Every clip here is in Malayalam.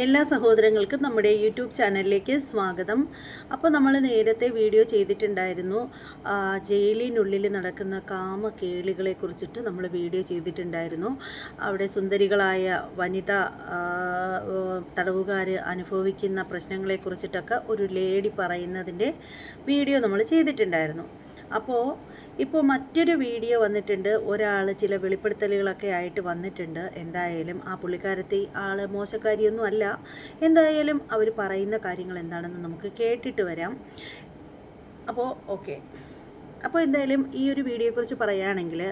എല്ലാ സഹോദരങ്ങൾക്കും നമ്മുടെ യൂട്യൂബ് ചാനലിലേക്ക് സ്വാഗതം. അപ്പോൾ നമ്മൾ നേരത്തെ വീഡിയോ ചെയ്തിട്ടുണ്ടായിരുന്നു, ജയിലിനുള്ളിൽ നടക്കുന്ന കാമകേളികളെ കുറിച്ചിട്ട് നമ്മൾ വീഡിയോ ചെയ്തിട്ടുണ്ടായിരുന്നു. അവിടെ സുന്ദരികളായ വനിതാ തടവുകാർ അനുഭവിക്കുന്ന പ്രശ്നങ്ങളെക്കുറിച്ചിട്ടൊക്കെ ഒരു ലേഡി പറയുന്നതിൻ്റെ വീഡിയോ നമ്മൾ ചെയ്തിട്ടുണ്ടായിരുന്നു. ഇപ്പോൾ മറ്റൊരു വീഡിയോ വന്നിട്ടുണ്ട്. ഒരാൾ ചില വെളിപ്പെടുത്തലുകളൊക്കെ ആയിട്ട് വന്നിട്ടുണ്ട്. എന്തായാലും ആ പുള്ളിക്കാരത്തി ആൾ മോശക്കാരിയൊന്നും അല്ല. എന്തായാലും അവർ പറയുന്ന കാര്യങ്ങൾ എന്താണെന്ന് നമുക്ക് കേട്ടിട്ട് വരാം. അപ്പോൾ എന്തായാലും ഈ ഒരു വീഡിയോയെക്കുറിച്ച് പറയുകയാണെങ്കിൽ,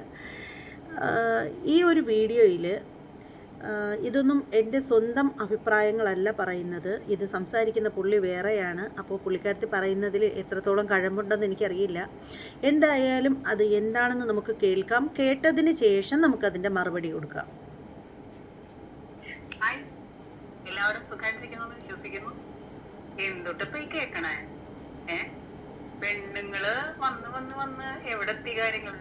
ഈ ഒരു വീഡിയോയിൽ ഇതൊന്നും എൻ്റെ സ്വന്തം അഭിപ്രായങ്ങളല്ല പറയുന്നത്. ഇത് സംസാരിക്കുന്ന പുള്ളി വേറെയാണ്. അപ്പോൾ പുള്ളിക്കാരത്തി പറയുന്നതിൽ എത്രത്തോളം കഴമ്പുണ്ടെന്ന് എനിക്കറിയില്ല. എന്തായാലും അത് എന്താണെന്ന് നമുക്ക് കേൾക്കാം. കേട്ടതിന് ശേഷം നമുക്കതിൻ്റെ മറുപടി കൊടുക്കാം. എല്ലാവരും സുഖമായിട്ടിരിക്കുന്നു വിശ്വസിക്കുന്നു. എന്തൊട്ടിപ്പോ ഈ കേക്കണേ? പെണ്ണുങ്ങള് വന്ന് എവിടെത്തി കാര്യങ്ങൾ?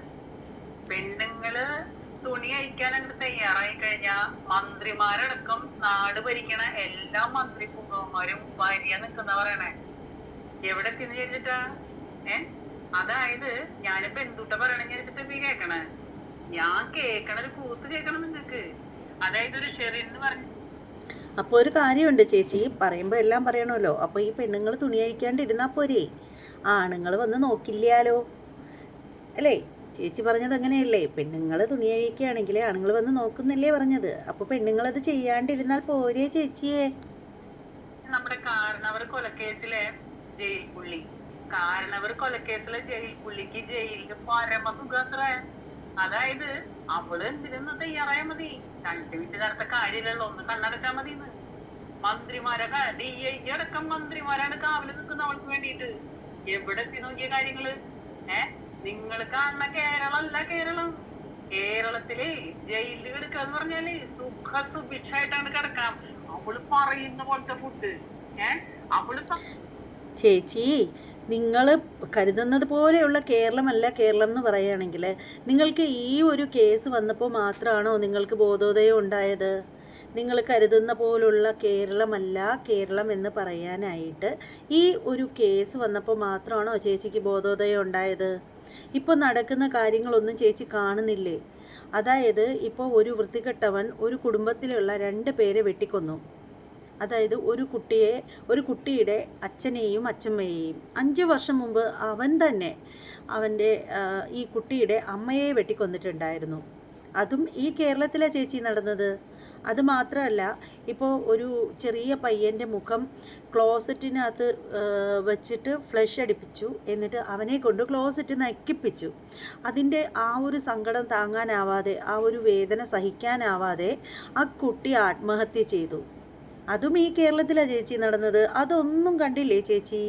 പെണ്ണുങ്ങള് തുണി അയക്കാൻ അങ്ങോട്ട് തയ്യാറായി കഴിഞ്ഞാ മന്ത്രിമാരടക്കം നാട് ഭരിക്കണ എല്ലാ മന്ത്രി പുങ്കവന്മാരും ഭാര്യ നിക്കുന്ന പറയണേ. എവിടെ എത്തിന്ന് ചോദിച്ചിട്ടാ? അതായത് ഞാനിപ്പോ എന്തുട്ട പറയണെന്ന് ചോദിച്ചിട്ട് ഈ കേക്കണേ? ഞാൻ കേക്കണത് കൂത്ത് കേക്കണം നിങ്ങക്ക്. അതായത് ഒരു ഷെറിന്ന് പറഞ്ഞു. അപ്പോൾ ഒരു കാര്യമുണ്ട് ചേച്ചി, പറയുമ്പോൾ എല്ലാം പറയണമല്ലോ. അപ്പോൾ ഈ പെണ്ണുങ്ങൾ തുണി അഴിക്കാണ്ടിരുന്നാൽ പോരെ? ആണുങ്ങൾ വന്ന് നോക്കില്ലാലോ അല്ലേ? ചേച്ചി പറഞ്ഞത് അങ്ങനെയല്ലേ? പെണ്ണുങ്ങൾ തുണി അഴിക്കുകയാണെങ്കിൽ ആണുങ്ങൾ വന്ന് നോക്കുന്നില്ലേ പറഞ്ഞത്? അപ്പോൾ പെണ്ണുങ്ങളത് ചെയ്യാണ്ടിരുന്നാൽ പോരെ ചേച്ചിയെ? നമ്മുടെ കാരണവർ കൊലക്കേസിലെ ജയിൽ പുള്ളി, കാരണവർ കൊലക്കേസിലെ ജയിൽ പുള്ളിക്ക് ജയിലില് പരമസുഖാത്ര. അതായത് അവള് എന്തിനൊന്ന് തയ്യാറായാൽ മതി. 2 വീട്ടുകാരത്തെ കാര്യമില്ലല്ലോ, ഒന്ന് കണ്ണടച്ചാൽ മതി. മന്ത്രിമാരൊക്കെ DIG അടക്കം മന്ത്രിമാരാണ് കാവല് നിൽക്കുന്ന അവൾക്ക് വേണ്ടിയിട്ട്. എവിടെ നോക്കിയ കാര്യങ്ങള്? നിങ്ങൾ കാണുന്ന കേരളമല്ല കേരളം. കേരളത്തില് ജയിലിൽ കിടക്കാന്ന് പറഞ്ഞാല് സുഭിക്ഷായിട്ടാണ് കിടക്കാം. അവള് പറയുന്ന പോലത്തെ ഫുഡ്. അവള് ചേച്ചി, നിങ്ങൾ കരുതുന്നത് പോലെയുള്ള കേരളമല്ല കേരളം എന്ന് പറയുകയാണെങ്കിൽ, നിങ്ങൾക്ക് ഈ ഒരു കേസ് വന്നപ്പോൾ മാത്രമാണോ നിങ്ങൾക്ക് ബോധോദയം ഉണ്ടായത്? നിങ്ങൾ കരുതുന്ന പോലുള്ള കേരളമല്ല കേരളം എന്ന് പറയാനായിട്ട് ഈ ഒരു കേസ് വന്നപ്പോൾ മാത്രമാണോ ചേച്ചിക്ക് ബോധോദയം ഉണ്ടായത്? ഇപ്പോൾ നടക്കുന്ന കാര്യങ്ങളൊന്നും ചേച്ചി കാണുന്നില്ലേ? അതായത് ഇപ്പോൾ ഒരു വൃത്തികെട്ടവൻ ഒരു കുടുംബത്തിലുള്ള 2 പേരെ വെട്ടിക്കൊന്നു. അതായത് ഒരു കുട്ടിയുടെ അച്ഛനെയും അച്ഛമ്മയെയും 5 വർഷം മുമ്പ് അവൻ തന്നെ ഈ കുട്ടിയുടെ അമ്മയെ വെട്ടിക്കൊന്നിട്ടുണ്ടായിരുന്നു. അതും ഈ കേരളത്തിലാണ് ചേച്ചി നടന്നത്. അതുമാത്രമല്ല, ഇപ്പോൾ ഒരു ചെറിയ പയ്യൻ്റെ മുഖം ക്ലോസറ്റിനകത്ത് വെച്ചിട്ട് ഫ്ലഷ് അടിപ്പിച്ചു. എന്നിട്ട് അവനെ കൊണ്ട് ക്ലോസറ്റ് നക്കിപ്പിച്ചു. അതിൻ്റെ ആ ഒരു സങ്കടം താങ്ങാനാവാതെ, ആ ഒരു വേദന സഹിക്കാനാവാതെ ആ കുട്ടി ആത്മഹത്യ ചെയ്തു. അതും ഈ കേരളത്തിലാണ് ചേച്ചി നടന്നത്. അതൊന്നും കണ്ടില്ലേ ചേച്ചി?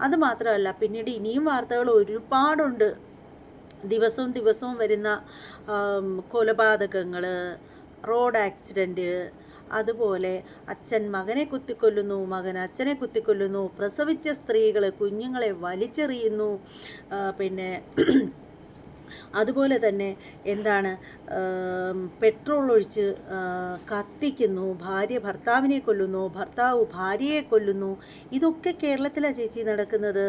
അതുമാത്രമല്ല, പിന്നീട് ഇനിയും വാർത്തകൾ ഒരുപാടുണ്ട്. ദിവസവും വരുന്ന കൊലപാതകങ്ങൾ, റോഡ് ആക്സിഡൻറ്റ്, അതുപോലെ അച്ഛൻ മകനെ കുത്തിക്കൊല്ലുന്നു, മകൻ അച്ഛനെ കുത്തിക്കൊല്ലുന്നു, പ്രസവിച്ച സ്ത്രീകൾ കുഞ്ഞുങ്ങളെ വലിച്ചെറിയുന്നു, പിന്നെ അതുപോലെ തന്നെ പെട്രോൾ ഒഴിച്ച് കത്തിക്കുന്നു, ഭാര്യ ഭർത്താവിനെ കൊല്ലുന്നു, ഭർത്താവ് ഭാര്യയെ കൊല്ലുന്നു. ഇതൊക്കെ കേരളത്തിലാണ് ചേച്ചി നടക്കുന്നത്.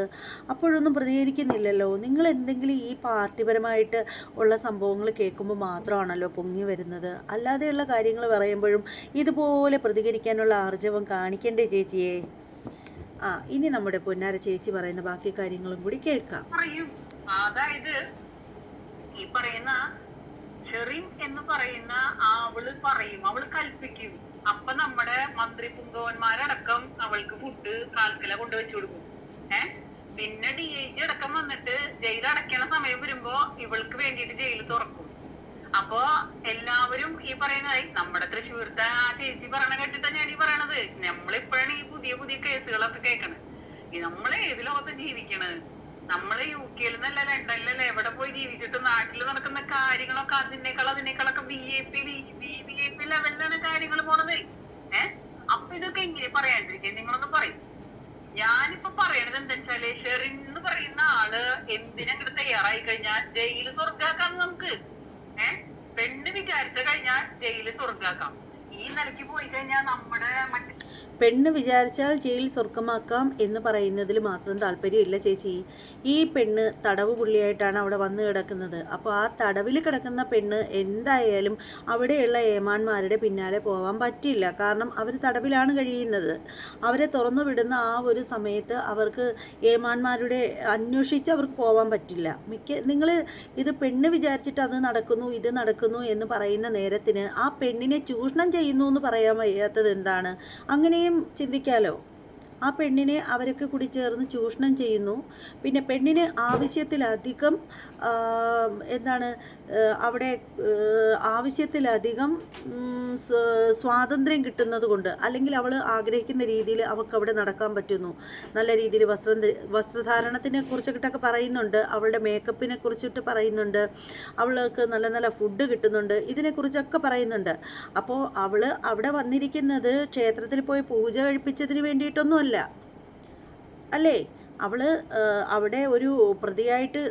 അപ്പോഴൊന്നും പ്രതികരിക്കുന്നില്ലല്ലോ. നിങ്ങൾ എന്തെങ്കിലും ഈ പാർട്ടിപരമായിട്ട് ഉള്ള സംഭവങ്ങൾ കേൾക്കുമ്പോൾ മാത്രമാണല്ലോ പൊങ്ങി വരുന്നത്. അല്ലാതെയുള്ള കാര്യങ്ങൾ പറയുമ്പോഴും ഇതുപോലെ പ്രതികരിക്കാനുള്ള ആർജവം കാണിക്കണ്ടേ ചേച്ചിയെ? ഇനി നമ്മുടെ പൊന്നാര ചേച്ചി പറയുന്ന ബാക്കി കാര്യങ്ങളും കൂടി കേൾക്കാം. അതായത് ഈ പറയുന്ന ഷെറിൻ എന്ന് പറയുന്ന അവള് പറയും, അവള് കൽപ്പിക്കും. അപ്പൊ നമ്മുടെ മന്ത്രി പുങ്കവന്മാരടക്കം അവൾക്ക് ഫുഡ് കാൽക്കല കൊണ്ടുവച്ചു കൊടുക്കും. പിന്നെ DIG അടക്കം വന്നിട്ട് ജയിൽ അടയ്ക്കണ സമയം വരുമ്പോ ഇവൾക്ക് വേണ്ടിയിട്ട് ജയിൽ തുറക്കും. അപ്പൊ എല്ലാവരും ഈ പറയുന്നതായി നമ്മുടെ തൃശ്ശൂരത്തെ ആ ചേച്ചി പറയണ കേട്ടിട്ടാ ഞാൻ ഈ പറയണത്. നമ്മളിപ്പോഴാണ് ഈ പുതിയ കേസുകളൊക്കെ കേൾക്കണത്. നമ്മൾ ഏത് ലോകത്ത് ജീവിക്കണത്? നമ്മള് UK ലന്നല്ല എവിടെ പോയി ജീവിച്ചിട്ട് നാട്ടിൽ നടക്കുന്ന കാര്യങ്ങളൊക്കെ അതിനേക്കാളൊക്കെ VIP ലെവലിലാണ് കാര്യങ്ങൾ പോണത്. അപ്പൊ ഇതൊക്കെ എങ്ങനെ പറയാണ്ടിരിക്കുക? നിങ്ങളൊന്ന് പറയും. ഞാനിപ്പോ പറയണത് എന്താ വെച്ചാല്, ഷെറിൻ എന്ന് പറയുന്ന ആള് എന്തിനങ്ങോട്ട് തയ്യാറായി കഴിഞ്ഞാൽ ജയില് സ്വർഗാക്കാം നമുക്ക്. പെണ്ണ് വിചാരിച്ച കഴിഞ്ഞാൽ ജയില് സ്വർഗാക്കാം. ഈ നിലയ്ക്ക് പോയി കഴിഞ്ഞാൽ നമ്മുടെ പെണ്ണ് വിചാരിച്ചാൽ ജയിൽ സ്വർഗമാക്കാം എന്ന് പറയുന്നതിൽ മാത്രം താല്പര്യമില്ല ചേച്ചി. ഈ പെണ്ണ് തടവ് പുള്ളിയായിട്ടാണ് അവിടെ വന്ന് കിടക്കുന്നത്. അപ്പോൾ ആ തടവിൽ കിടക്കുന്ന പെണ്ണ് എന്തായാലും അവിടെയുള്ള ഏമാന്മാരുടെ പിന്നാലെ പോകാൻ പറ്റില്ല. കാരണം അവർ തടവിലാണ് കഴിയുന്നത്. അവരെ തുറന്നു വിടുന്ന ആ ഒരു സമയത്ത് അവർക്ക് ഏമാന്മാരുടെ അന്വേഷിച്ച് അവർക്ക് പോകാൻ പറ്റില്ല. നിങ്ങൾ ഇത് പെണ്ണ് വിചാരിച്ചിട്ട് അത് നടക്കുന്നു ഇത് നടക്കുന്നു എന്ന് പറയുന്ന നേരത്തിന് ആ പെണ്ണിനെ ചൂഷണം ചെയ്യുന്നു എന്ന് പറയാൻ വയ്യാത്തത് എന്താണ്? അങ്ങനെയും ചിന്തിക്കാലോ. ആ പെണ്ണിനെ അവരൊക്കെ കൂടി ചേർന്ന് ചൂഷണം ചെയ്യുന്നു. പിന്നെ പെണ്ണിന് ആവശ്യത്തിലധികം എന്താണ് അവിടെ ആവശ്യത്തിലധികം സ്വാതന്ത്ര്യം കിട്ടുന്നത് കൊണ്ട്, അല്ലെങ്കിൽ അവൾ ആഗ്രഹിക്കുന്ന രീതിയിൽ അവൾക്ക് അവിടെ നടക്കാൻ പറ്റുന്നു. നല്ല രീതിയിൽ വസ്ത്രധാരണത്തിനെ കുറിച്ചിട്ടൊക്കെ പറയുന്നുണ്ട്, അവളുടെ മേക്കപ്പിനെ കുറിച്ചിട്ട് പറയുന്നുണ്ട്, അവൾക്ക് നല്ല നല്ല ഫുഡ് കിട്ടുന്നുണ്ട്, ഇതിനെക്കുറിച്ചൊക്കെ പറയുന്നുണ്ട്. അപ്പോൾ അവൾ അവിടെ വന്നിരിക്കുന്നത് ക്ഷേത്രത്തിൽ പോയി പൂജ കഴിപ്പിച്ചതിന് വേണ്ടിയിട്ടൊന്നുമല്ല അല്ലേ? അവൾ അവിടെ ഒരു പ്രതിയായിട്ട്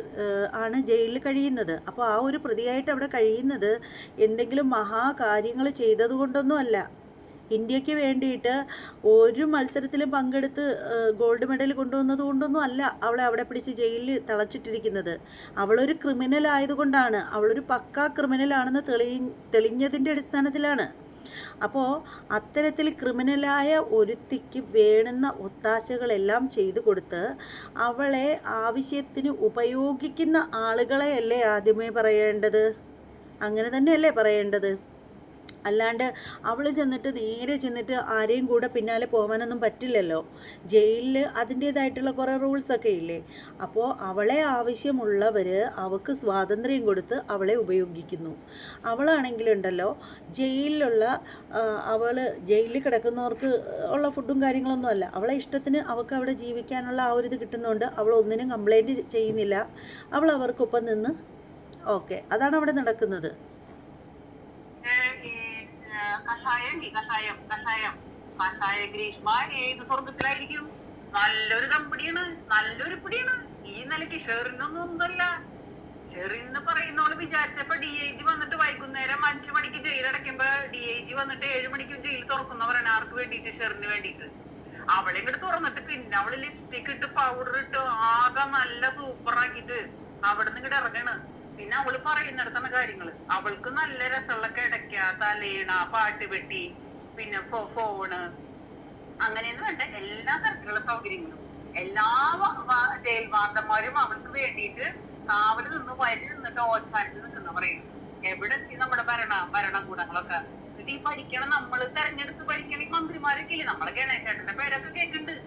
ആണ് ജയിലിൽ കഴിയുന്നത്. അപ്പോൾ ആ ഒരു പ്രതിയായിട്ട് അവിടെ കഴിയുന്നത് എന്തെങ്കിലും മഹാകാര്യങ്ങൾ ചെയ്തതുകൊണ്ടൊന്നുമല്ല. ഇന്ത്യക്ക് വേണ്ടിയിട്ട് ഒരു മത്സരത്തിലും പങ്കെടുത്ത് ഗോൾഡ് മെഡൽ കൊണ്ടുവന്നത് കൊണ്ടൊന്നും അല്ല അവളെ അവിടെ പിടിച്ച് ജയിലിൽ തളച്ചിട്ടിരിക്കുന്നത്. അവളൊരു ക്രിമിനൽ ആയതുകൊണ്ടാണ്, അവളൊരു പക്കാ ക്രിമിനലാണെന്ന് തെളിഞ്ഞതിൻ്റെ അടിസ്ഥാനത്തിലാണ്. അപ്പോൾ അത്തരത്തിൽ ക്രിമിനലായ ഒരുത്തിക്ക് വേണ്ടുന്ന ഒത്താശകളെല്ലാം ചെയ്തു കൊടുത്ത് അവളെ ആവശ്യത്തിന് ഉപയോഗിക്കുന്ന ആളുകളെയല്ലേ ആദ്യമേ പറയേണ്ടത്? അങ്ങനെ തന്നെയല്ലേ പറയേണ്ടത്? അല്ലാണ്ട് അവൾ നേരെ ചെന്നിട്ട് ആരെയും കൂടെ പിന്നാലെ പോകാനൊന്നും പറ്റില്ലല്ലോ. ജയിലിൽ അതിൻ്റേതായിട്ടുള്ള കുറേ റൂൾസൊക്കെ ഇല്ലേ. അപ്പോൾ അവളെ ആവശ്യമുള്ളവർ അവൾക്ക് സ്വാതന്ത്ര്യം കൊടുത്ത് അവളെ ഉപയോഗിക്കുന്നു. അവളാണെങ്കിലുണ്ടല്ലോ ജയിലിലുള്ള ജയിലിൽ കിടക്കുന്നവർക്ക് ഉള്ള ഫുഡും കാര്യങ്ങളൊന്നും അല്ല, അവളെ ഇഷ്ടത്തിന് അവൾക്ക് അവിടെ ജീവിക്കാനുള്ള ആ ഒരു ഇത് കിട്ടുന്നതുകൊണ്ട് അവൾ ഒന്നിനും കംപ്ലൈൻറ്റ് ചെയ്യുന്നില്ല. അവൾ അവർക്കൊപ്പം നിന്ന് ഓക്കെ, അതാണ് അവിടെ നടക്കുന്നത്. കഷായ ഗ്രീഷ്മ ഏത് സ്വർഗത്തിലായിരിക്കും? നല്ലൊരു കമ്പനിയാണ്, നല്ലൊരു പിടിയാണ്. ഈ നിലയ്ക്ക് ഷെറിനൊന്നും ഒന്നുമല്ല. ഷെറിന്ന് പറയുന്നോള് വിചാരിച്ചപ്പോ DIG വന്നിട്ട് വൈകുന്നേരം 5 മണിക്ക് ജയിലടയ്ക്കുമ്പോ DIG വന്നിട്ട് 7 മണിക്ക് ജയിൽ തുറക്കുന്നവരാണ്. ആർക്ക് വേണ്ടിയിട്ട്? ഷെറിന് വേണ്ടിയിട്ട്. അവളെ ഇങ്ങോട്ട് തുറന്നിട്ട് പിന്നെ അവള് ലിപ്സ്റ്റിക് ഇട്ട് പൗഡർ ഇട്ട് ആകെ നല്ല സൂപ്പറാക്കിട്ട് അവിടെ നിന്ന് ഇങ്ങോട്ട് ഇറങ്ങണ്. പിന്നെ അവള് പറയുന്നിടത്താണ് കാര്യങ്ങള്. അവൾക്ക് നല്ല രസമുള്ള കിടക്ക, തലേണ, പാട്ടുപെട്ടി, പിന്നെ ഫോണ്, അങ്ങനെയെന്ന് വേണ്ട എല്ലാ തരത്തിലുള്ള സൗകര്യങ്ങളും എല്ലാ ജയിൽവാസന്മാരും അവൾക്ക് വേണ്ടിയിട്ട് കാവല് നിന്ന് വരി നിന്നിട്ട് ഓച്ചാനിച്ച് നിൽക്കുന്ന പറയും. എവിടെ എത്തി നമ്മുടെ ഭരണകൂടങ്ങളൊക്കെ? എന്നിട്ട് ഈ ഭരിക്കണം നമ്മള് തെരഞ്ഞെടുത്ത് ഭരിക്കണ മന്ത്രിമാരൊക്കെ ഇല്ലേ? നമ്മളെ ഗണേശേട്ടന്റെ പേരൊക്കെ കേൾക്കുന്നുണ്ട്.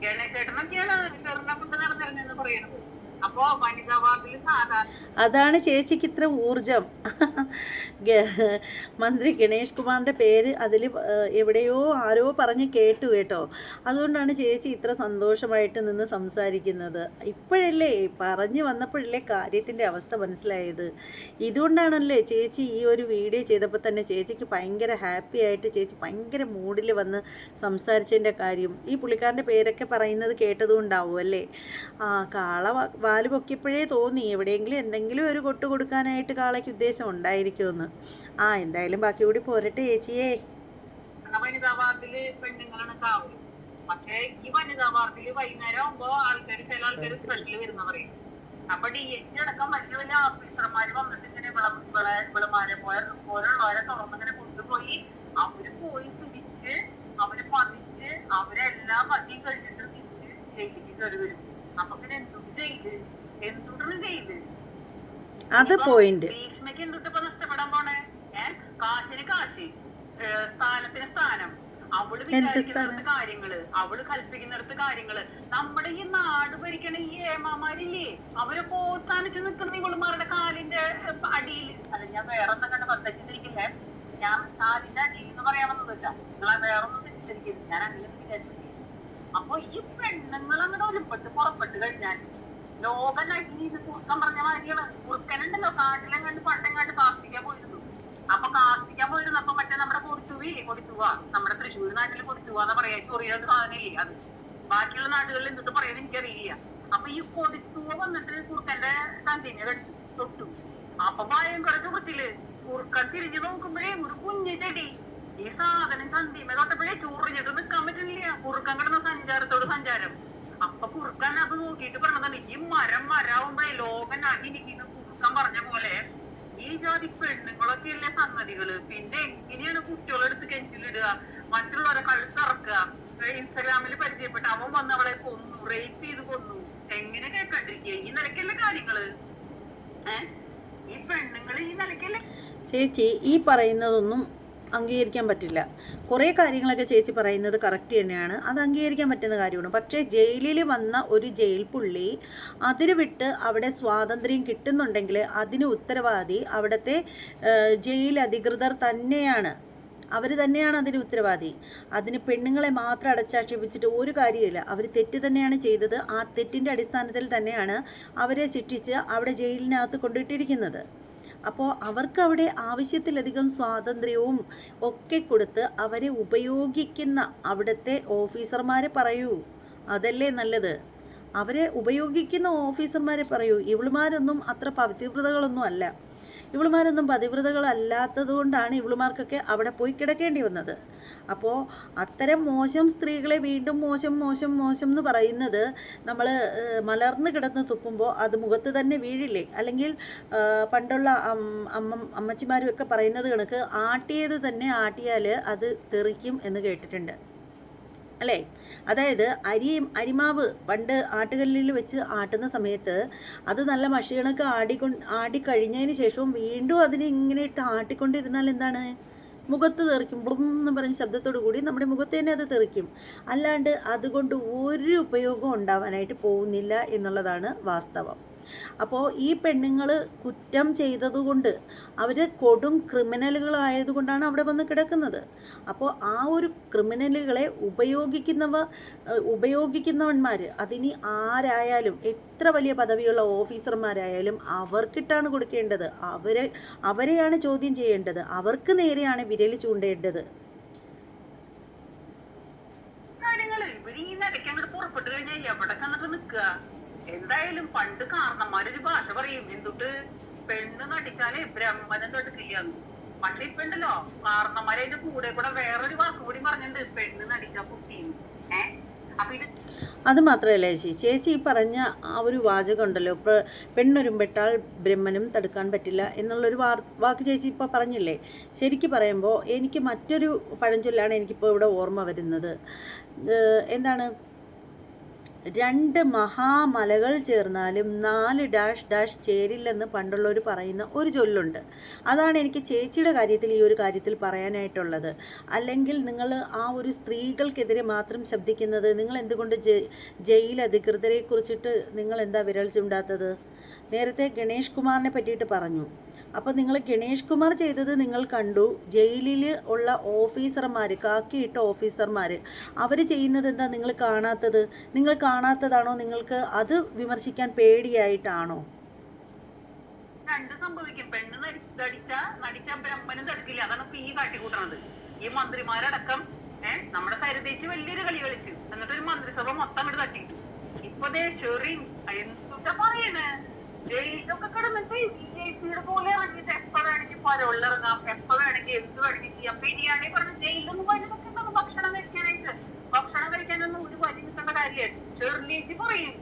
ഗണേശേട്ടനൊക്കെയാണ് ഷെറിനെ കൊണ്ട് നടന്നിരുന്നെന്ന് പറയുന്നത്. അപ്പോ വനിതാ വാർഡിൽ സാധാരണ അതാണ് ചേച്ചിക്ക് ഇത്ര ഊർജം. മന്ത്രി ഗണേഷ് കുമാറിൻ്റെ പേര് അതിൽ എവിടെയോ ആരോ പറഞ്ഞ് കേട്ടോ. അതുകൊണ്ടാണ് ചേച്ചി ഇത്ര സന്തോഷമായിട്ട് നിന്ന് സംസാരിക്കുന്നത്. ഇപ്പോഴല്ലേ പറഞ്ഞു വന്നപ്പോഴല്ലേ കാര്യത്തിൻ്റെ അവസ്ഥ മനസ്സിലായത്. ഇതുകൊണ്ടാണല്ലേ ചേച്ചി ഈ ഒരു വീഡിയോ ചെയ്തപ്പോൾ തന്നെ ചേച്ചിക്ക് ഭയങ്കര ഹാപ്പി ആയിട്ട് ചേച്ചി ഭയങ്കര മൂഡിൽ വന്ന് സംസാരിച്ചതിൻ്റെ കാര്യം. ഈ പുള്ളിക്കാരൻ്റെ പേരൊക്കെ പറയുന്നത് കേട്ടതുകൊണ്ടാവും അല്ലേ. വാല് പൊക്കിയപ്പോഴേ തോന്നി എവിടെയെങ്കിലും എന്തെങ്കിലും ഒരു കൊട്ട് കൊടുക്കാനായിട്ട് കാളയ്ക്ക് ഉദ്ദേശം ഉണ്ടായിരിക്കുമെന്ന്. എന്തായാലും ബാക്കി കൂടി പോരട്ടെ ചേച്ചിയേ. വനിതാ വാർഡില് പെണ്ണുങ്ങളാണ് കാവല്. പക്ഷെ ഈ വനിതാ വാർഡില് വൈകുന്നേരം ആകുമ്പോ ചില ആൾക്കാർ സ്പെഷ്യൽ വരുന്ന പറയും. അപ്പൊ DIG അടക്കം വലിയ വലിയ ഓഫീസർമാര് വന്നിട്ട് ഇങ്ങനെ വിളമാരെ പോലുള്ളവരെ തുറന്നിങ്ങനെ കൊണ്ടുപോയി അവര് പോയി സുഖിച്ച് അവര് പതിച്ച് അവരെല്ലാം പതി കഴിഞ്ഞിട്ട് തിരിച്ച് ജയിലിലേക്ക് കയറി വരും. അപ്പൊ പിന്നെ എന്തുകൊണ്ടാണ് ജയില്? അത് പോയിന്റ്. ഭീഷ്മയ്ക്ക് എന്തുട്ടിപ്പോ നഷ്ടപ്പെടാൻ പോണേ? കാശിന് കാശ്, സ്ഥാനത്തിന് സ്ഥാനം. അവള് വിചാരിക്കുന്നിടത്ത് കാര്യങ്ങള്, അവള് കൽപ്പിക്കുന്നിടത്ത് കാര്യങ്ങള്. നമ്മുടെ ഈ നാട് ഭരിക്കണ ഈ ഏമാമാരില്ലേ, അവര് പ്രോത്സാഹിച്ച് നിൽക്കുന്ന ഇവളുമാരുടെ കാലിന്റെ അടിയിൽ. അല്ല, ഞാൻ വേറെ ഒന്നും കണ്ട് പദ്ധതിരിക്കില്ലേ, ഞാൻ കാലിന്റെ അടിയിൽ എന്ന് പറയാമെന്നില്ല. നിങ്ങളെ വേറൊന്നും തെറ്റിദ്ധരിക്കരുത്, ഞാൻ അങ്ങനെ വിചാരിച്ചിട്ടില്ല. അപ്പൊ ഈ പെണ്ണുങ്ങൾ അങ്ങനെ ഒരുപ്പെട്ട് പുറപ്പെട്ട് കഴിഞ്ഞാൽ ലോകം നടിഞ്ഞ് കുറുക്കൻ പറഞ്ഞ മാതിരിയാണ്. കുറുക്കനുണ്ടല്ലോ കാട്ടിലെങ്ങാണ്ട് പണ്ടെങ്ങാണ്ട് കാഷ്ടിക്കാൻ പോയിരുന്നു. അപ്പൊ കാഷ്ടിക്കാൻ പോയിരുന്നപ്പോ മറ്റേ നമ്മുടെ കൊടിത്തുവയില്ലേ, കൊടിത്തുവ, നമ്മുടെ തൃശ്ശൂർ നാട്ടില് കൊടിത്തുവ എന്ന് പറയാ, ചൊറിയാത്ത സാധനമില്ലേ അത്. ബാക്കിയുള്ള നാടുകളിൽ എന്തിട്ട് പറയാൻ എനിക്കറിയില്ല. അപ്പൊ ഈ കൊടിത്തുവ വന്നിട്ട് കുറുക്കന്റെ ചന്തിനെ കടിച്ചു തൊട്ടു. അപ്പൊ ഭയങ്കര ചുറിച്ചില്. കുറുക്കൻ തിരിഞ്ഞു നോക്കുമ്പോഴേ ഒരു കുഞ്ഞു ചെടി. ഈ സാധനം ചന്തിമേ തൊട്ടപ്പോഴേ ചൊറിഞ്ഞിട്ട് നിക്കാൻ പറ്റുന്നില്ല. കുറുക്കൻ കിടന്ന സഞ്ചാരത്തോട് സഞ്ചാരം. അപ്പൊ കുറുക്കൻ അത് നോക്കിയിട്ട് പറഞ്ഞതാണ്, ഈ മരാവുമ്പോഴേ ലോകൻ അടിനിക്കുന്ന കുറുക്കൻ പറഞ്ഞ പോലെ ഈ ജാതി പെണ്ണുങ്ങളൊക്കെ അല്ലേ സംഗതികള്. പിന്നെ എങ്ങനെയാണ് കുട്ടികളെടുത്ത് കെഞ്ചിലിടുക, മറ്റുള്ളവരെ കഴുത്തിറക്കുക, ഇൻസ്റ്റാഗ്രാമിൽ പരിചയപ്പെട്ട അവൻ വന്ന് അവളെ കൊന്നു, റേപ്പ് ചെയ്ത് കൊന്നു, എങ്ങനെ കേൾക്കാണ്ടിരിക്കുക? ഈ നിലയ്ക്കല്ലേ കാര്യങ്ങള്? ഈ പെണ്ണുങ്ങൾ ഈ നിലയ്ക്കല്ലേ? ചേച്ചി ഈ പറയുന്നതൊന്നും അംഗീകരിക്കാൻ പറ്റില്ല. കുറേ കാര്യങ്ങളൊക്കെ ചേച്ചി പറയുന്നത് കറക്റ്റ് തന്നെയാണ്, അത് അംഗീകരിക്കാൻ പറ്റുന്ന കാര്യമാണ്. പക്ഷേ ജയിലിൽ വന്ന ഒരു ജയിൽ പുള്ളി അതിന് വിട്ട് അവിടെ സ്വാതന്ത്ര്യം കിട്ടുന്നുണ്ടെങ്കിൽ അതിന് ഉത്തരവാദി അവിടുത്തെ ജയിൽ അധികൃതർ തന്നെയാണ്. അവർ തന്നെയാണ് അതിന് ഉത്തരവാദി. അതിന് പെണ്ണുങ്ങളെ മാത്രം അടച്ചാക്ഷേപിച്ചിട്ട് ഒരു കാര്യമില്ല. അവർ തെറ്റ് തന്നെയാണ് ചെയ്തത്. ആ തെറ്റിൻ്റെ അടിസ്ഥാനത്തിൽ തന്നെയാണ് അവരെ ശിക്ഷിച്ച് അവിടെ ജയിലിനകത്ത് കൊണ്ടിട്ടിരിക്കുന്നത്. അപ്പോൾ അവർക്ക് അവിടെ ആവശ്യത്തിലധികം സ്വാതന്ത്ര്യവും ഒക്കെ കൊടുത്ത് അവരെ ഉപയോഗിക്കുന്ന അവിടുത്തെ ഓഫീസർമാരെ പറയൂ, അതല്ലേ നല്ലത്. അവരെ ഉപയോഗിക്കുന്ന ഓഫീസർമാരെ പറയൂ. ഇവളുമാരൊന്നും അത്ര പതിവ്രതകളൊന്നും അല്ല. ഇവളുമാരൊന്നും പതിവ്രതകളല്ലാത്തത് കൊണ്ടാണ് ഇവളുമാർക്കൊക്കെ അവിടെ പോയി കിടക്കേണ്ടി വന്നത്. അപ്പോൾ അത്തരം മോശം സ്ത്രീകളെ വീണ്ടും മോശം മോശം മോശം എന്ന് പറയുന്നത് നമ്മൾ മലർന്ന് കിടന്ന് തുപ്പുമ്പോൾ അത് മുഖത്ത് തന്നെ വീഴില്ലേ? അല്ലെങ്കിൽ പണ്ടുള്ള അമ്മച്ചിമാരും ഒക്കെ പറയുന്നത് കണക്ക് ആട്ടിയത് തന്നെ ആട്ടിയാൽ അത് തെറിക്കും എന്ന് കേട്ടിട്ടുണ്ട് അല്ലേ? അതായത് അരിമാവ് പണ്ട് ആട്ടുകല്ലിൽ വെച്ച് ആട്ടുന്ന സമയത്ത് അത് നല്ല മഷി കണക്ക് ആടിക്കഴിഞ്ഞതിന് ശേഷവും വീണ്ടും അതിനെ ഇങ്ങനെ ഇട്ട് ആട്ടിക്കൊണ്ടിരുന്നാൽ എന്താണ്? മുഖത്ത് തെറിക്കും. ബ്ലും പറഞ്ഞ ശബ്ദത്തോടു കൂടി നമ്മുടെ മുഖത്ത് തന്നെ അത് തെറിക്കും. അല്ലാണ്ട് അതുകൊണ്ട് ഒരു ഉപയോഗം ഉണ്ടാവാനായിട്ട് പോകുന്നില്ല എന്നുള്ളതാണ് വാസ്തവം. അപ്പോൾ ഈ പെണ്ണുങ്ങൾ കുറ്റം ചെയ്തതുകൊണ്ട് അവർ കൊടും ക്രിമിനലുകളായതുകൊണ്ടാണ് അവിടെ വന്ന് കിടക്കുന്നത്. അപ്പോൾ ആ ഒരു ക്രിമിനലുകളെ ഉപയോഗിക്കുന്നവന്മാർ അതിനി ആരായാലും എത്ര വലിയ പദവിയുള്ള ഓഫീസർമാരായാലും അവർക്കിട്ടാണ് കൊടുക്കേണ്ടത്. അവരെയാണ് ചോദ്യം ചെയ്യേണ്ടത്. അവർക്ക് നേരെയാണ് വിരൽ ചൂണ്ടേണ്ടത്. എന്തായാലും പണ്ട് കാരണന്മാരൊരു ഭാഷ പറയും, എന്തുട്ട് പെണ്ണ് നടിച്ചാലേ ബ്രഹ്മനം തൊട്ടില്ലാന്ന്. പക്ഷെ ഇപ്പൊ ഉണ്ടല്ലോ കാരണന്മാരെ അതിന്റെ കൂടെ കൂടെ വേറൊരു വാക്ക് കൂടി പറഞ്ഞിട്ടുണ്ട്, പെണ്ണ് നടിച്ചാ പൊട്ടിന്ന്. അപ്പൊ ഇത് അത് മാത്രമല്ല ചേച്ചി ഈ പറഞ്ഞ ആ ഒരു വാചകം ഉണ്ടല്ലോ, പെണ്ണൊരുമ്പെട്ടാൽ ബ്രഹ്മനും തടുക്കാൻ പറ്റില്ല എന്നുള്ളൊരു വാക്ക് ചേച്ചി ഇപ്പോൾ പറഞ്ഞില്ലേ? ശരിക്കും പറയുമ്പോൾ എനിക്ക് മറ്റൊരു പഴഞ്ചൊല്ലാണ് എനിക്കിപ്പോൾ ഇവിടെ ഓർമ്മ വരുന്നത്. എന്താണ്? 2 മഹാമലകൾ ചേർന്നാലും 4 ഡാഷ് ഡാഷ് ചേരില്ലെന്ന് പണ്ടുള്ളവർ പറയുന്ന ഒരു ചൊല്ലുണ്ട്. അതാണ് എനിക്ക് ചേച്ചിയുടെ കാര്യത്തിൽ ഈ ഒരു കാര്യത്തിൽ പറയാനായിട്ടുള്ളത്. അല്ലെങ്കിൽ നിങ്ങൾ ആ ഒരു സ്ത്രീകൾക്കെതിരെ മാത്രം ശബ്ദിക്കുന്നത്, നിങ്ങൾ എന്തുകൊണ്ട് ജയിൽ അധികൃതരെ കുറിച്ചിട്ട് നിങ്ങൾ എന്താ വിരൽ ചൂണ്ടാത്തത്? നേരത്തെ ഗണേഷ് കുമാറിനെ പറ്റിയിട്ട് പറഞ്ഞു. അപ്പോൾ നിങ്ങൾ ഗണേഷ് കുമാർ ചെയ്തത് നിങ്ങൾ കണ്ടു. ജയിലിൽ ഉള്ള ഓഫീസർമാർ, കാക്കിയിട്ട ഓഫീസർമാർ, അവർ ചെയ്യുന്നത് എന്താ നിങ്ങൾ കാണാത്തത്? നിങ്ങൾ കാണാത്തതാണോ? നിങ്ങൾക്ക് അത് വിമർശിക്കാൻ പേടിയായിട്ടാണോ? രണ്ട് സംഭവിക്കും. പെണ്ണ് നടിച്ച ബ്രഹ്മനും തടുക്കില്ല. അതാണ് ഇപ്പൊ ഈ കാട്ടിക്കൂട്ടണത്. ഈ മന്ത്രിമാരടക്കം നമ്മുടെ സരിതേച്ച് വലിയൊരു കളി കളിച്ചു. എന്നിട്ടൊരു മന്ത്രിസഭ മൊത്തം അങ്ങോട്ട് തട്ടിയിട്ടു. ഇപ്പൊ ഷെറിൻ എന്താ പറയണേ, ജയിലൊക്കെ കിടന്നിട്ട് വിജയിപ്പിയുടെ പോലെ ഇറങ്ങിയിട്ട് എപ്പോ വേണമെങ്കിൽ പരോളിറങ്ങാം, എപ്പോ വേണമെങ്കിൽ എന്ത് വേണമെങ്കിൽ ചെയ്യാം. ബിരിയാണി പറഞ്ഞ് ജയിലൊന്നും വഴി നിൽക്കുന്നത് ഭക്ഷണം കഴിക്കാനായിട്ട്. ഭക്ഷണം കഴിക്കാനൊന്നും ഒരു വഴി നിൽക്കേണ്ട കാര്യമായിട്ട് ഷെർലിയേച്ചി പറയും,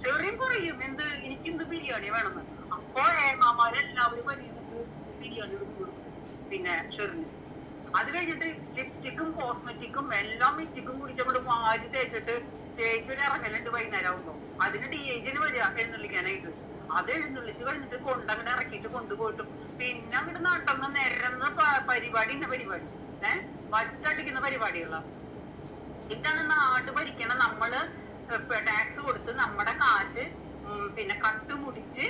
ഷെറിൻ പറയും എന്ത് എനിക്കെന്ത് ബിരിയാണി വേണമെന്ന്. അപ്പൊ ഏമാമാരെല്ലാവരും വലിയ ബിരിയാണി കൊടുക്കും. പിന്നെ ഷെറിന് അത് കഴിഞ്ഞിട്ട് ലിപ്സ്റ്റിക്കും കോസ്മെറ്റിക്കും എല്ലാം മിറ്റിക്കും കുടിച്ചങ്ങോട്ട് വാരി തേച്ചിട്ട് ചേച്ചി ഒരു ഇറങ്ങലുണ്ട് വൈകുന്നേരം ആവുമ്പോ. അതിന് DIGന് വരിക എഴുന്നള്ളിക്കാനായിട്ട്. അത് എഴുന്നള്ളിച്ച് കഴിഞ്ഞിട്ട് കൊണ്ടങ്ങനെ ഇറക്കിയിട്ട് കൊണ്ടുപോയിട്ടും പിന്നെ അങ്ങോട്ട് നാട്ടിൽ നിരന്ന പരിപാടി ഇന്ന പരിപാടി വറ്റടിക്കുന്ന പരിപാടികളാ. ഇതാണ് നാട് ഭരിക്കണ. നമ്മള് ടാക്സ് കൊടുത്ത് നമ്മുടെ കാശ് പിന്നെ കട്ടുമുടിച്ച്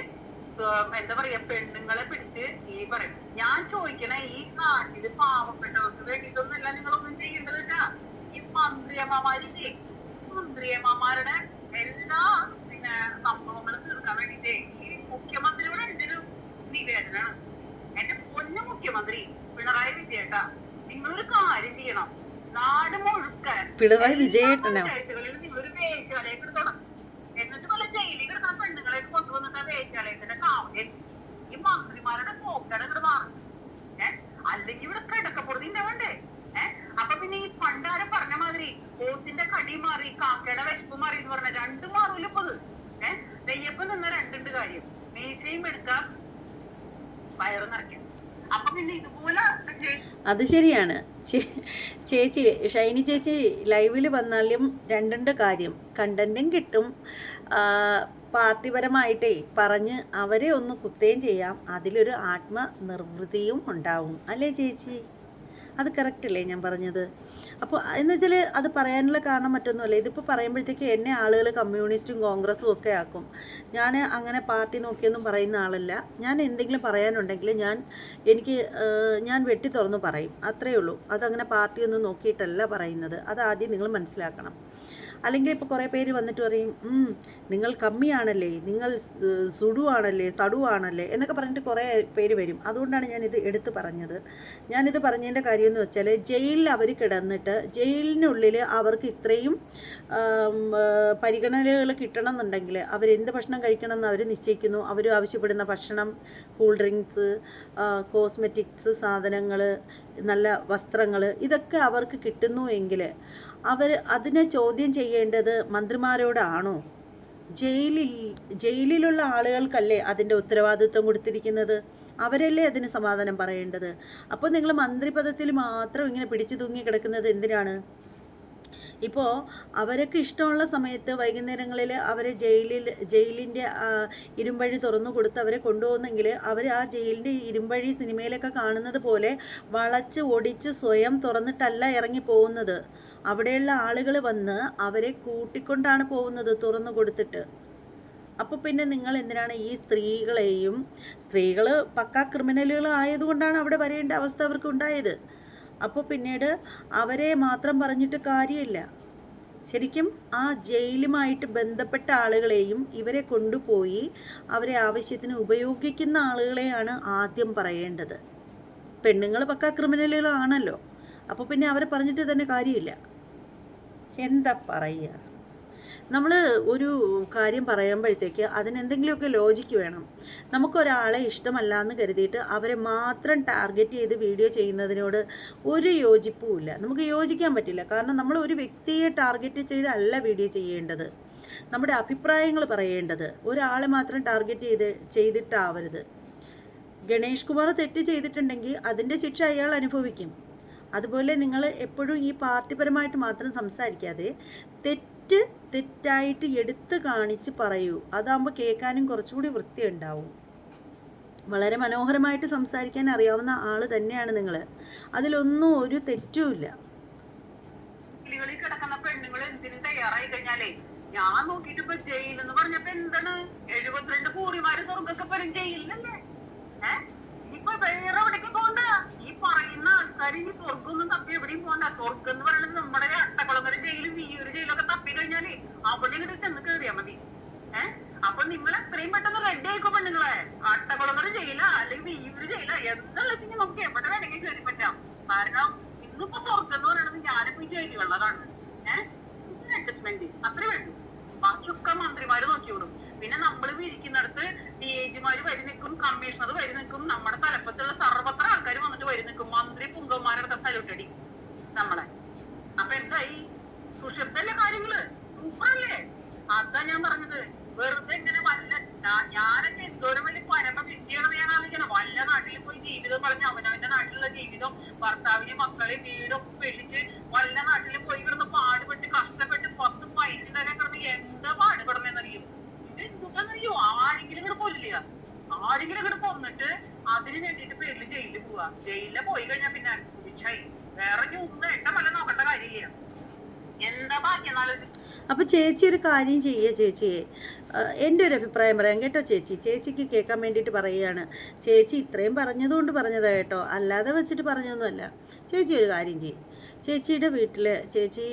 എന്താ പറയാ പെണ്ണുങ്ങളെ പിടിച്ച് ഈ പറയും. ഞാൻ ചോദിക്കണ ഈ നാട്ടില് പാവപ്പെട്ടവർക്ക് വേണ്ടിയിട്ടൊന്നുമല്ല നിങ്ങളൊന്നും ചെയ്യേണ്ടതില്ല. ഈ മന്ത്രിയമ്മമാരില്ലേ, മന്ത്രിയമ്മമാരുടെ എല്ലാ പിന്നെ സംഭവങ്ങളും തീർക്കാൻ വേണ്ടിട്ട് ഈ മുഖ്യമന്ത്രിയോട് എന്റെ ഒരു നിവേദനമാണ്. എന്റെ പൊന്നു മുഖ്യമന്ത്രി പിണറായി വിജയേട്ടാ, നിങ്ങളൊരു കാര്യം ചെയ്യണം. നാട് മുഴുക്കാൻ പിണറായി വിജയേട്ടനോ നിങ്ങളൊരു വേശ്യാലയൊക്കെ തുടങ്ങും. എന്നിട്ട് പല ജയിലിൽ കിടക്കുന്ന പെണ്ണുങ്ങളെ കൊണ്ടുവന്നിട്ട് വേശ്യാലയത്തിന്റെ കാവൽ ഈ മന്ത്രിമാരുടെ സോക്കട ഇവിടെ മാറും. അല്ലെങ്കിൽ ഇവിടെ കിടക്കപ്പുറത്ത് ഉണ്ടാവണ്ടേ? അപ്പൊ പിന്നെ ഈ പണ്ടാരം പറഞ്ഞ മാതിരി വോട്ടിന്റെ എന്ന് പറഞ്ഞ രണ്ടും മാറൂല ഇപ്പൊ അത്. നെയ്യപ്പം നിന്ന രണ്ടുണ്ട് കാര്യം, മീശയും എടുക്കാം വയറ് നിറയ്ക്കാം. അപ്പൊ പിന്നെ ഇതുപോലെ അത് ശരിയാണ്. ചേച്ചി ഷൈനി ചേച്ചി ലൈവിൽ വന്നാലും രണ്ടുണ്ട് കാര്യം, കണ്ടന്റും കിട്ടും, പാർട്ടിപരമായിട്ടേ പറഞ്ഞ് അവരെ ഒന്ന് കുത്തുകയും ചെയ്യാം, അതിലൊരു ആത്മനിർവൃതിയും ഉണ്ടാവും. അല്ലേ ചേച്ചി? അത് കറക്റ്റല്ലേ ഞാൻ പറഞ്ഞത്? അപ്പോൾ എന്ന് വെച്ചാൽ അത് പറയാനുള്ള കാരണം മറ്റൊന്നുമല്ല. ഇതിപ്പോൾ പറയുമ്പോഴത്തേക്ക് എന്നെ ആളുകൾ കമ്മ്യൂണിസ്റ്റും കോൺഗ്രസും ഒക്കെ ആക്കും. ഞാൻ അങ്ങനെ പാർട്ടി നോക്കിയൊന്നും പറയുന്ന ആളല്ല. ഞാൻ എന്തെങ്കിലും പറയാനുണ്ടെങ്കിൽ ഞാൻ വെട്ടി തുറന്ന് പറയും, അത്രയേ ഉള്ളൂ. അതങ്ങനെ പാർട്ടിയൊന്നും നോക്കിയിട്ടല്ല പറയുന്നത്. അത് ആദ്യം നിങ്ങൾ മനസ്സിലാക്കണം. അല്ലെങ്കിൽ ഇപ്പോൾ കുറേ പേര് വന്നിട്ട് പറയും, നിങ്ങൾ കമ്മിയാണല്ലേ, നിങ്ങൾ സുഡുവാണല്ലേ, സഡുവാണല്ലേ എന്നൊക്കെ പറഞ്ഞിട്ട് കുറേ പേര് വരും. അതുകൊണ്ടാണ് ഞാനിത് എടുത്ത് പറഞ്ഞത്. ഞാനിത് പറഞ്ഞതിൻ്റെ കാര്യം എന്ന് വെച്ചാൽ, ജയിലിൽ അവർ കിടന്നിട്ട് ജയിലിനുള്ളിൽ അവർക്ക് ഇത്രയും പരിഗണനകൾ കിട്ടണം എന്നുണ്ടെങ്കിൽ അവരെന്ത് ഭക്ഷണം കഴിക്കണം എന്ന് അവർ നിശ്ചയിക്കുന്നു. അവർ ആവശ്യപ്പെടുന്ന ഭക്ഷണം, കൂൾ ഡ്രിങ്ക്സ്, കോസ്മെറ്റിക്സ് സാധനങ്ങൾ, നല്ല വസ്ത്രങ്ങൾ, ഇതൊക്കെ അവർക്ക് കിട്ടുന്നു എങ്കിൽ അവർ അതിനെ ചോദ്യം ചെയ്യേണ്ടത് മന്ത്രിമാരോടാണോ? ജയിലിലുള്ള ആളുകൾക്കല്ലേ അതിൻ്റെ ഉത്തരവാദിത്വം കൊടുത്തിരിക്കുന്നത്? അവരല്ലേ അതിന് സമാധാനം പറയേണ്ടത്? അപ്പോൾ നിങ്ങൾ മന്ത്രിപദത്തിൽ മാത്രം ഇങ്ങനെ പിടിച്ചു തൂങ്ങി കിടക്കുന്നത് എന്തിനാണ്? ഇപ്പോൾ അവർക്ക് ഇഷ്ടമുള്ള സമയത്ത് വൈകുന്നേരങ്ങളിൽ അവരെ ജയിലിൻ്റെ ഇരുമ്പഴി തുറന്നു കൊടുത്ത് അവരെ കൊണ്ടുപോകുന്നെങ്കിൽ അവർ ആ ജയിലിൻ്റെ ഇരുമ്പഴി സിനിമയിലൊക്കെ കാണുന്നത് പോലെ വളച്ച് ഒടിച്ച് സ്വയം തുറന്നിട്ടല്ല ഇറങ്ങി പോകുന്നത്. അവിടെയുള്ള ആളുകൾ വന്ന് അവരെ കൂട്ടിക്കൊണ്ടാണ് പോകുന്നത് തുറന്നു കൊടുത്തിട്ട്. അപ്പോൾ പിന്നെ നിങ്ങൾ എന്തിനാണ് ഈ സ്ത്രീകൾ പക്കാ ക്രിമിനലുകൾ ആയതുകൊണ്ടാണ് അവിടെ വരേണ്ട അവസ്ഥ അവർക്ക് ഉണ്ടായത്. അപ്പോൾ പിന്നീട് അവരെ മാത്രം പറഞ്ഞിട്ട് കാര്യമില്ല. ശരിക്കും ആ ജയിലുമായിട്ട് ബന്ധപ്പെട്ട ആളുകളെയും ഇവരെ കൊണ്ടുപോയി അവരെ ആവശ്യത്തിന് ഉപയോഗിക്കുന്ന ആളുകളെയാണ് ആദ്യം പറയേണ്ടത്. പെണ്ണുങ്ങൾ പക്കാ ക്രിമിനലുകളാണല്ലോ. അപ്പോൾ പിന്നെ അവരെ പറഞ്ഞിട്ട് തന്നെ കാര്യമില്ല. എന്താ പറയുക? നമ്മൾ ഒരു കാര്യം പറയുമ്പോഴത്തേക്ക് അതിനെന്തെങ്കിലുമൊക്കെ ലോജിക്ക് വേണം. നമുക്കൊരാളെ ഇഷ്ടമല്ല എന്ന് കരുതിയിട്ട് അവരെ മാത്രം ടാർഗറ്റ് ചെയ്ത് വീഡിയോ ചെയ്യുന്നതിനോട് ഒരു യോജിപ്പുമില്ല. നമുക്ക് യോജിക്കാൻ പറ്റില്ല. കാരണം നമ്മൾ ഒരു വ്യക്തിയെ ടാർഗറ്റ് ചെയ്തല്ല വീഡിയോ ചെയ്യേണ്ടത്, നമ്മുടെ അഭിപ്രായങ്ങൾ പറയേണ്ടത്. ഒരാളെ മാത്രം ടാർഗറ്റ് ചെയ്തിട്ടാവരുത്. ഗണേഷ് കുമാർ തെറ്റ് ചെയ്തിട്ടുണ്ടെങ്കിൽ അതിൻ്റെ ശിക്ഷ അയാൾ അനുഭവിക്കും. അതുപോലെ നിങ്ങൾ എപ്പോഴും ഈ പാർട്ടിപരമായിട്ട് മാത്രം സംസാരിക്കാതെ തെറ്റായിട്ട് എടുത്ത് കാണിച്ച് പറയൂ. അതാകുമ്പോൾ കേൾക്കാനും കുറച്ചുകൂടി വൃത്തി ഉണ്ടാവും. വളരെ മനോഹരമായിട്ട് സംസാരിക്കാൻ അറിയാവുന്ന ആൾ തന്നെയാണ് നിങ്ങൾ. അതിലൊന്നും ഒരു തെറ്റുമില്ല. കിടക്കുന്ന പെണ്ണുങ്ങൾ എന്തിനും തയ്യാറായി കഴിഞ്ഞാലേ, ഞാൻ നോക്കിയിട്ട് ഇപ്പൊ ജയിലെന്ന് പറഞ്ഞപ്പോ എന്താണ് 72 കൂറിമാര് സ്വർഗൊക്കെ വരും ജയിലിലല്ലേ. ഇപ്പൊ വേറെ എവിടേക്ക് പോകണ്ട. ഈ പറയുന്ന ആൾക്കാർ ഈ സ്വർഗമൊന്നും തപ്പി എവിടെയും പോകണ്ട. സ്വർഗം എന്ന് പറയുന്നത് നമ്മുടെ അട്ടക്കുളങ്ങര ജയിലും വിയ്യൂര് ജയിലൊക്കെ തപ്പി കഴിഞ്ഞാല് അവിടെ ഇങ്ങോട്ട് ചെന്ന് കയറിയാ മതി. അപ്പൊ നിങ്ങൾ എത്രയും പെട്ടെന്ന് റെഡി ആയിക്കോ പെണ്ണുങ്ങളെ. അട്ടക്കുളങ്ങര ജയില അല്ലെങ്കിൽ വിയ്യൂര് ജയില എന്നുള്ള വെച്ചാൽ നമുക്ക് എവിടെ വേണമെങ്കിൽ കയറി പറ്റാം. കാരണം ഇന്നിപ്പോ സ്വർഗം എന്ന് പറയുന്നത് ഞാനിപ്പോ ഈ ജയിലുള്ളതാണ്. അഡ്ജസ്റ്റ്മെന്റ് അത്രേ വേണ്ടു. ബാക്കിയൊക്കെ മന്ത്രിമാര് നോക്കിയോളും. പിന്നെ നമ്മൾ ഇരിക്കുന്നിടത്ത് DIGമാര് വരി നിൽക്കും, കമ്മീഷണർ വരി നിൽക്കും, നമ്മുടെ തലപ്പത്തുള്ള സർവത്ര ആൾക്കാർ വന്നിട്ട് വരി നിൽക്കും. മന്ത്രി പുങ്കന്മാരുടെ സല്യൂട്ടടി നമ്മളെ. അപ്പൊ എന്തായി? സുഷിപ്തല്ലേ കാര്യങ്ങള്? സൂപ്പറല്ലേ? അതാ ഞാൻ പറഞ്ഞത്. വെറുതെ ഇങ്ങനെ ഞാനൊക്കെ എന്തോരം വലിയ പരമ വിദ്യയാണെന്ന് ഞാൻ ആലോചിക്കണം. വല്ല നാട്ടിൽ പോയി ജീവിതം പറഞ്ഞ് അവനവന്റെ നാട്ടിലുള്ള ജീവിതം, ഭർത്താവിനെയും മക്കളെയും വീടൊക്കെ ഉപേക്ഷിച്ച് വല്ല നാട്ടിൽ പോയി കിടന്ന് പാടുപെട്ട് കഷ്ടപ്പെട്ട് 10 പൈസ ഉണ്ടാക്കാൻ കിടന്ന് എന്താ പാടുപെടണെന്നറിയും. ഇത് എന്തുകൊണ്ടെന്നറിയോ? ആരെങ്കിലും ഇവിടെ പോലില്ല. ആരെങ്കിലും ഇവിടെ പോന്നിട്ട് അതിന് വേണ്ടിയിട്ട് പേരിൽ ജയിലിൽ പോവാ. ജയിലിൽ പോയി കഴിഞ്ഞാൽ പിന്നെ സുഭിക്ഷായി. വേറെ ഏറ്റവും വല്ല നോക്കേണ്ട കാര്യമില്ല. എന്താ ബാക്കിയെന്നാലും. അപ്പോൾ ചേച്ചി ഒരു കാര്യം ചെയ്യുക. ചേച്ചിയെ എൻ്റെ ഒരു അഭിപ്രായം പറയാം കേട്ടോ. ചേച്ചിക്ക് കേൾക്കാൻ വേണ്ടിയിട്ട് പറയുകയാണ്. ചേച്ചി ഇത്രയും പറഞ്ഞതുകൊണ്ട് പറഞ്ഞതാണ് കേട്ടോ, അല്ലാതെ വെച്ചിട്ട് പറഞ്ഞതൊന്നുമല്ല. ചേച്ചി ഒരു കാര്യം ചെയ്യും. ചേച്ചിയുടെ വീട്ടിൽ ചേച്ചി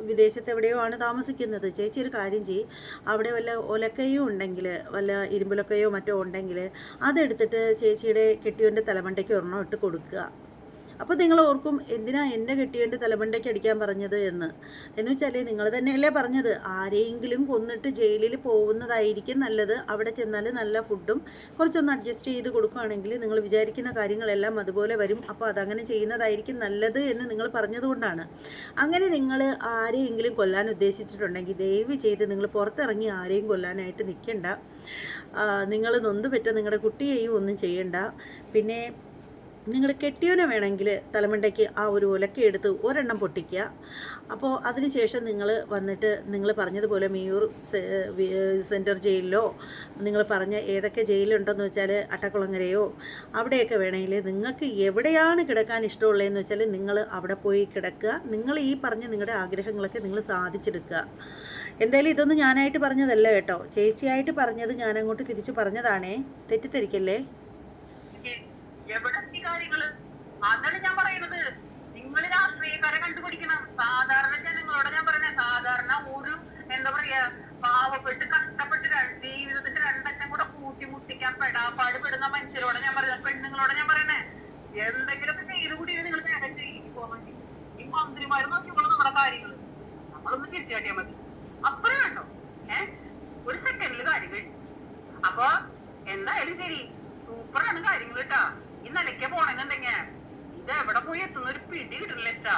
വിദേശത്ത് എവിടെയോ ആണ് താമസിക്കുന്നത്. ചേച്ചി ഒരു കാര്യം ചെയ്യും. അവിടെ വല്ല ഒലക്കയോ ഉണ്ടെങ്കിൽ, വല്ല ഇരുമ്പുലക്കയോ മറ്റോ ഉണ്ടെങ്കിൽ അതെടുത്തിട്ട് ചേച്ചിയുടെ കെട്ടിയവൻ്റെ തലമണ്ടയ്ക്ക് ഒരെണ്ണം ഇട്ട് കൊടുക്കുക. അപ്പോൾ നിങ്ങൾ ഓർക്കും എന്തിനാ എൻ്റെ കെട്ടിയവൻ്റെ തലമണ്ടയ്ക്ക് അടിക്കാൻ പറഞ്ഞത് എന്ന് വെച്ചാൽ നിങ്ങൾ തന്നെയല്ലേ പറഞ്ഞത് ആരെയെങ്കിലും കൊന്നിട്ട് ജയിലിൽ പോകുന്നതായിരിക്കും നല്ലത്. അവിടെ ചെന്നാൽ നല്ല ഫുഡും കുറച്ചൊന്ന് അഡ്ജസ്റ്റ് ചെയ്ത് കൊടുക്കുകയാണെങ്കിൽ നിങ്ങൾ വിചാരിക്കുന്ന കാര്യങ്ങളെല്ലാം അതുപോലെ വരും. അപ്പോൾ അതങ്ങനെ ചെയ്യുന്നതായിരിക്കും നല്ലത് എന്ന് നിങ്ങൾ പറഞ്ഞതുകൊണ്ടാണ്. അങ്ങനെ നിങ്ങൾ ആരെയെങ്കിലും കൊല്ലാൻ ഉദ്ദേശിച്ചിട്ടുണ്ടെങ്കിൽ ദയവ് ചെയ്ത് നിങ്ങൾ പുറത്തിറങ്ങി ആരെയും കൊല്ലാനായിട്ട് നിൽക്കണ്ട. നിങ്ങൾ നൊന്തുപെറ്റ നിങ്ങളുടെ കുട്ടിയെയും ഒന്നും ചെയ്യണ്ട. പിന്നെ നിങ്ങളുടെ കെട്ടിയവനെ വേണമെങ്കിൽ തലമണ്ടയ്ക്ക് ആ ഒരു ഉലക്കയെടുത്ത് ഒരെണ്ണം പൊട്ടിക്കുക. അപ്പോൾ അതിനുശേഷം നിങ്ങൾ വന്നിട്ട് നിങ്ങൾ പറഞ്ഞതുപോലെ മിയൂർ സെൻട്രൽ ജയിലിലോ നിങ്ങൾ പറഞ്ഞ ഏതൊക്കെ ജയിലുണ്ടെന്ന് വെച്ചാൽ അട്ടക്കുളങ്ങരയോ അവിടെയൊക്കെ വേണമെങ്കിൽ നിങ്ങൾക്ക് എവിടെയാണ് കിടക്കാൻ ഇഷ്ടമുള്ളതെന്ന് വെച്ചാൽ നിങ്ങൾ അവിടെ പോയി കിടക്കുക. നിങ്ങൾ ഈ പറഞ്ഞ നിങ്ങളുടെ ആഗ്രഹങ്ങളൊക്കെ നിങ്ങൾ സാധിച്ചെടുക്കുക. എന്തായാലും ഇതൊന്നും ഞാനായിട്ട് പറഞ്ഞതല്ല കേട്ടോ, ചേച്ചിയായിട്ട് പറഞ്ഞത് ഞാനങ്ങോട്ട് തിരിച്ചു പറഞ്ഞതാണേ, തെറ്റിദ്ധരിക്കല്ലേ. എവിടത്തെ കാര്യങ്ങള് അതാണ് ഞാൻ പറയുന്നത്. നിങ്ങൾ രാഷ്ട്രീയക്കാരെ കണ്ടുപിടിക്കണം. സാധാരണ ജനങ്ങളോട് ഞാൻ പറയുന്നത്, സാധാരണ ഒരു എന്താ പറയാ പാവപ്പെട്ട് കഷ്ടപ്പെട്ട് ജീവിതത്തിന്റെ രണ്ടറ്റം കൂടെ കൂട്ടിമുട്ടിക്കാൻ പെടാപ്പാട് പെടുന്ന മനുഷ്യരോട് ഞാൻ പറയുന്നത്, പെണ്ണുങ്ങളോട് ഞാൻ പറയണേ, എന്തെങ്കിലുമൊക്കെ ചെയ്ത് കൂടി നിങ്ങൾ നേരം ചെയ്യും പോകാൻ. ഈ മന്ത്രിമാര് നോക്കിയപ്പോൾ നമ്മുടെ കാര്യങ്ങൾ നമ്മളൊന്ന് തിരിച്ചു കാട്ടിയാൽ മതി, അപ്പഴേ വേണ്ടോ. ഒരു സെക്കൻഡില് കാര്യം കഴിഞ്ഞു. അപ്പൊ എന്തായാലും ശരി, സൂപ്പറാണ് കാര്യങ്ങൾ കേട്ടാ. ഈ നിലയ്ക്ക് പോണെന്നുണ്ടെങ്കിൽ ഇത് എവിടെ പോയി എത്തുന്ന ഒരു പിടി കിട്ടില്ല ഇഷ്ടാ.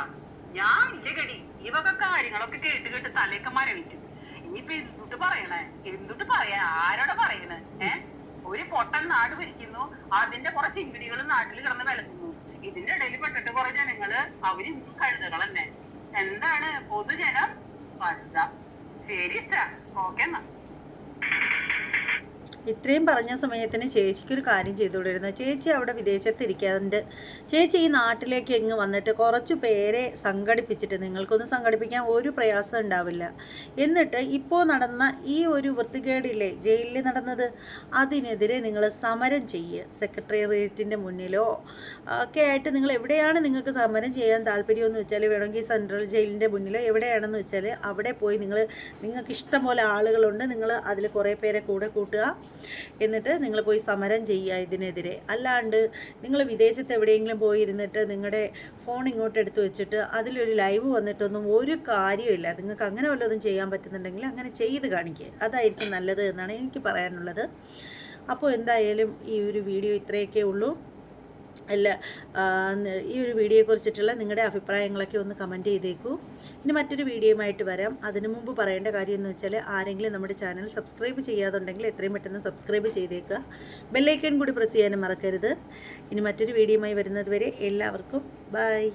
ഞാൻ ഇല്ല ഗടി ഈ വക കാര്യങ്ങളൊക്കെ കേട്ട് കേട്ട് തലയൊക്കെ മരവിച്ചു. ഇനിയിപ്പൊ എന്തുട്ട് പറയണേ, എന്തുട്ട് പറയാ, ആരോടെ പറയണേ? ഒരു പൊട്ടൻ നാട് ഭരിക്കുന്നു, അതിന്റെ കുറെ ചിങ്കിടികൾ നാട്ടിൽ കിടന്ന് വിലക്കുന്നു. ഇതിന്റെ ഇടയിൽ പെട്ടിട്ട് കുറെ ജനങ്ങള് അവര് കഴുതകൾ തന്നെ. എന്താണ് പൊതുജനം പഴുത. ശരി ഇഷ്ടാ, ഓക്കെ എന്നാ. ഇത്രയും പറഞ്ഞ സമയത്തിന് ചേച്ചിക്കൊരു കാര്യം ചെയ്തുകൊണ്ടിരുന്നു. ചേച്ചി അവിടെ വിദേശത്തിരിക്കാണ്ട് ചേച്ചി ഈ നാട്ടിലേക്ക് ഇങ്ങ് വന്നിട്ട് കുറച്ച് പേരെ സംഘടിപ്പിച്ചിട്ട്, നിങ്ങൾക്കൊന്നും സംഘടിപ്പിക്കാൻ ഒരു പ്രയാസം ഉണ്ടാവില്ല. എന്നിട്ട് ഇപ്പോൾ നടന്ന ഈ ഒരു വൃത്തികേടില്ലേ ജയിലിൽ നടന്നത്, അതിനെതിരെ നിങ്ങൾ സമരം ചെയ്യുക. സെക്രട്ടേറിയറ്റിൻ്റെ മുന്നിലോ ഒക്കെ ആയിട്ട് നിങ്ങൾ എവിടെയാണ് നിങ്ങൾക്ക് സമരം ചെയ്യാൻ താല്പര്യമെന്ന് വെച്ചാൽ, വേണമെങ്കിൽ സെൻട്രൽ ജയിലിൻ്റെ മുന്നിലോ എവിടെയാണെന്ന് വെച്ചാൽ അവിടെ പോയി നിങ്ങൾക്ക് ഇഷ്ടം പോലെ ആളുകളുണ്ട്, നിങ്ങൾ അതിൽ കുറേ പേരെ കൂടെ കൂട്ടുക. എന്നിട്ട് നിങ്ങൾ പോയി സമരം ചെയ്യുക ഇതിനെതിരെ. അല്ലാണ്ട് നിങ്ങൾ വിദേശത്ത് എവിടെയെങ്കിലും പോയി ഇരുന്നിട്ട് നിങ്ങളുടെ ഫോൺ ഇങ്ങോട്ട് എടുത്ത് വെച്ചിട്ട് അതിലൊരു ലൈവ് വന്നിട്ടൊന്നും ഒരു കാര്യമില്ല. നിങ്ങൾക്ക് അങ്ങനെ വല്ലതും ചെയ്യാൻ പറ്റുന്നുണ്ടെങ്കിൽ അങ്ങനെ ചെയ്ത് കാണിക്കുക, അതായിരിക്കും നല്ലത് എന്നാണ് എനിക്ക് പറയാനുള്ളത്. അപ്പോൾ എന്തായാലും ഈ ഒരു വീഡിയോ ഇത്രയൊക്കെ ഉള്ളൂ. അല്ല, ഈ ഒരു വീഡിയോയെക്കുറിച്ചിട്ടുള്ള നിങ്ങളുടെ അഭിപ്രായങ്ങളൊക്കെ ഒന്ന് കമൻറ്റ് ചെയ്തേക്കൂ. ഇനി മറ്റൊരു വീഡിയോയുമായിട്ട് വരാം. അതിനു മുമ്പ് പറയേണ്ട കാര്യം എന്ന് വെച്ചാൽ, ആരെങ്കിലും നമ്മുടെ ചാനൽ സബ്സ്ക്രൈബ് ചെയ്യാതുണ്ടെങ്കിൽ എത്രയും പെട്ടെന്ന് സബ്സ്ക്രൈബ് ചെയ്തേക്കുക. ബെല്ലൈക്കൺ കൂടി പ്രസ് ചെയ്യാനും മറക്കരുത്. ഇനി മറ്റൊരു വീഡിയോയുമായി വരുന്നത് വരെ എല്ലാവർക്കും ബൈ.